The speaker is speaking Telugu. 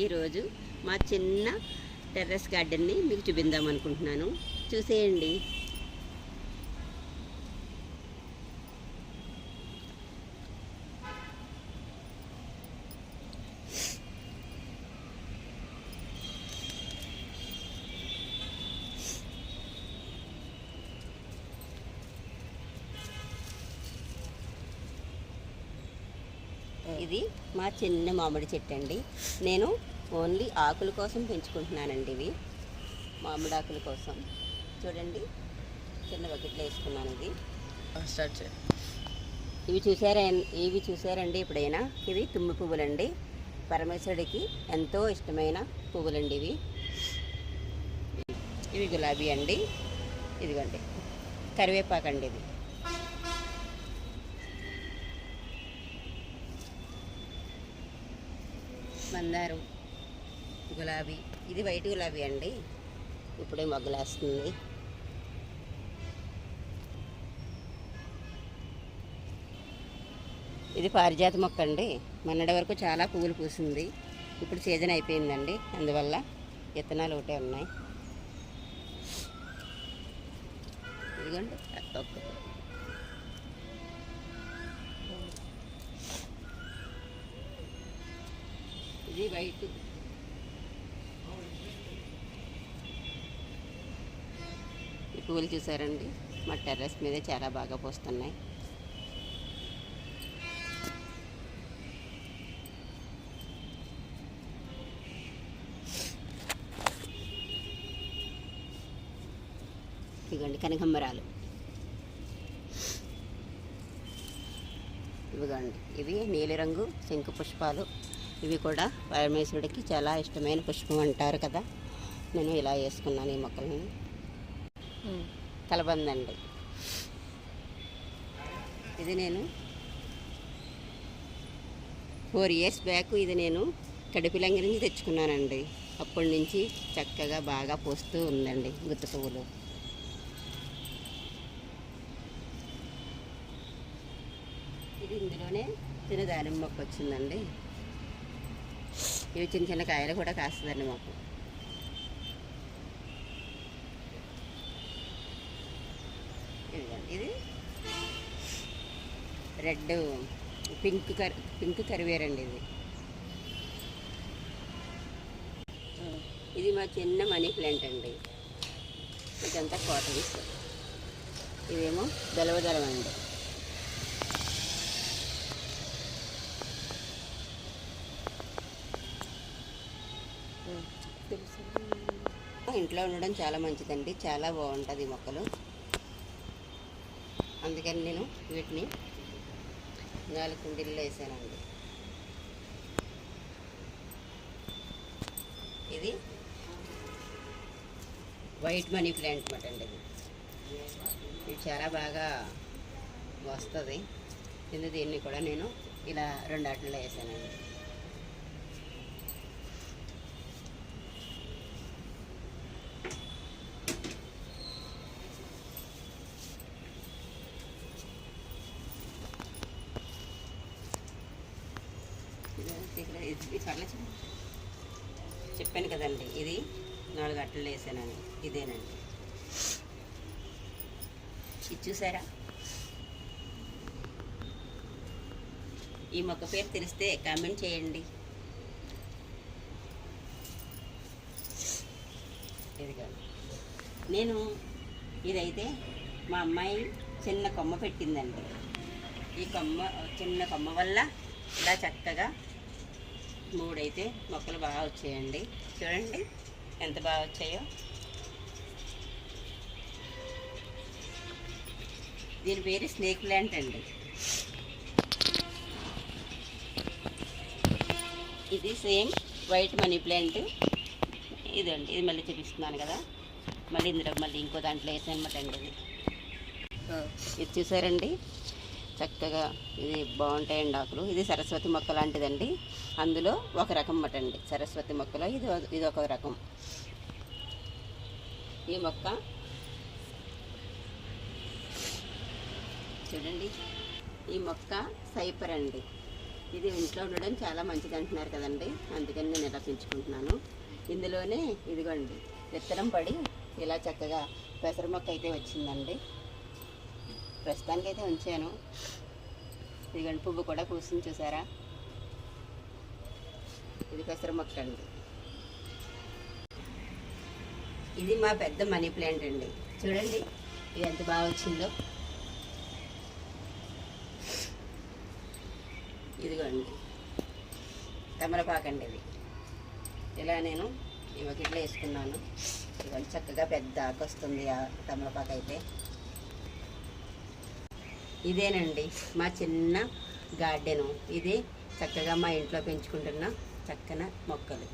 ఈరోజు మా చిన్న టెర్రస్ గార్డెన్ని మీకు చూపిందాం అనుకుంటున్నాను. చూసేయండి. ఇది మా చిన్న మామిడి చెట్టు అండి. నేను ఓన్లీ ఆకుల కోసం పెంచుకుంటున్నానండి. ఇవి మామిడి ఆకుల కోసం. చూడండి, చిన్న బకెట్లో వేసుకున్నాను. ఇది ఇవి చూసారండి ఎప్పుడైనా? ఇవి తుమ్మి పువ్వులండి. పరమేశ్వరుడికి ఎంతో ఇష్టమైన పువ్వులండి ఇవి. ఇవి గులాబీ అండి. ఇదిగోండి కరివేపాకండి. ఇది మందారం గులాబీ. ఇది వైట్ గులాబీ అండి. ఇప్పుడే మొగ్గలేస్తుంది. ఇది పారిజాత మొక్క అండి. మొన్నటి వరకు చాలా పువ్వులు పూసింది. ఇప్పుడు సీజన్ అయిపోయిందండి, అందువల్ల విత్తనాలు ఒకటే ఉన్నాయి. ఇదిగోండి ఇది వైట్. ఈ పువ్వులు చూసారండి, మా టెర్రస్ మీద చాలా బాగా పూస్తున్నాయి. ఇదిగోండి కనకాంబరాలు. ఇవిగోండి ఇవి నీలిరంగు శంకు పుష్పాలు. ఇవి కూడా పరమేశ్వరుడికి చాలా ఇష్టమైన పుష్పం అంటారు కదా. నేను ఇలా వేసుకున్నాను ఈ మొక్కలని. కలబందండి. ఇది నేను 4 years బ్యాక్ ఇది నేను కడిపిలంగి నుంచి తెచ్చుకున్నానండి. అప్పటి నుంచి చక్కగా బాగా పూస్తూ ఉందండి గుత్తి పువ్వులు. ఇది ఇందులోనే చిన్న దానిమ్మ మొక్క వచ్చిందండి. ఇవి చిన్న చిన్న కాయలు కూడా కాస్తుందండి మాకు. ఇది రెడ్ పింక్ కరివేరండి. ఇది మా చిన్న మనీ ప్లాంట్ అండి. ఇదంతా కాటన్స్. ఇదేమో దళవదళం అండి. ఇంట్లో ఉండడం చాలా మంచిదండి. చాలా బాగుంటుంది మొక్కలు. అందుకని నేను వీటిని 4 కుండీల్లో వేసానండి. ఇది వైట్ మనీ ప్లాంట్ మాట అండి. ఇది చాలా బాగా వస్తుంది. దీన్ని కూడా నేను ఇలా 2 ఆటల్లో వేసానండి. చెప్పాను కదండి, ఇది 4 అట్టలు వేసానని. ఇదేనండి. ఇది చూసారా? ఈ మొక్క పేరు తెలిస్తే కామెంట్ చేయండి. ఇదిగా నేను ఇదైతే మా అమ్మాయి చిన్న కొమ్మ పెట్టిందండి. ఈ చిన్న కొమ్మ వల్ల ఇలా చక్కగా 3 అయితే మొక్కలు బాగా వచ్చాయండి. చూడండి ఎంత బాగా వచ్చాయో. దీని పేరు స్నేక్ ప్లాంట్ అండి. ఇది సేమ్ వైట్ మనీ ప్లాంట్. ఇదండి, ఇది మళ్ళీ చూపిస్తున్నాను కదా. మళ్ళీ ఇందులో ఇంకో దాంట్లో వేసానమాట అండి. ఇది చూసారండి, చక్కగా ఇది బాగుంటాయండి ఆకులు. ఇది సరస్వతి మొక్క లాంటిదండి. అందులో ఒక రకం మాట అండి. సరస్వతి మొక్కలో ఇది ఒక రకం. ఈ మొక్క చూడండి, ఈ మొక్క సైపర్ అండి. ఇది ఇంట్లో ఉండడం చాలా మంచిది అంటున్నారు కదండి, అందుకని నేను ఇలా పెంచుకుంటున్నాను. ఇందులోనే ఇదిగోండి విత్తనం పడి ఇలా చక్కగా పెసర మొక్క అయితే వచ్చిందండి. ప్రస్తుతానికి అయితే ఉంచాను. ఇదిగోండి పువ్వు కూడా పూసింది చూసారా, ఇది పెసర మొక్క అండి. ఇది మా పెద్ద మనీ ప్లాంట్ అండి, చూడండి ఇది ఎంత బాగా వచ్చిందో. ఇదిగోండి తమలపాకండి, ఇది ఇలా నేను ఈ బకెట్లో వేసుకున్నాను. ఇదిగోండి చక్కగా పెద్ద ఆకు వస్తుంది ఆ తమలపాకు అయితే. ఇదేనండి మా చిన్న గార్డెను, ఇది చక్కగా మా ఇంట్లో పెంచుకుంటున్న చక్కన మొక్కలు.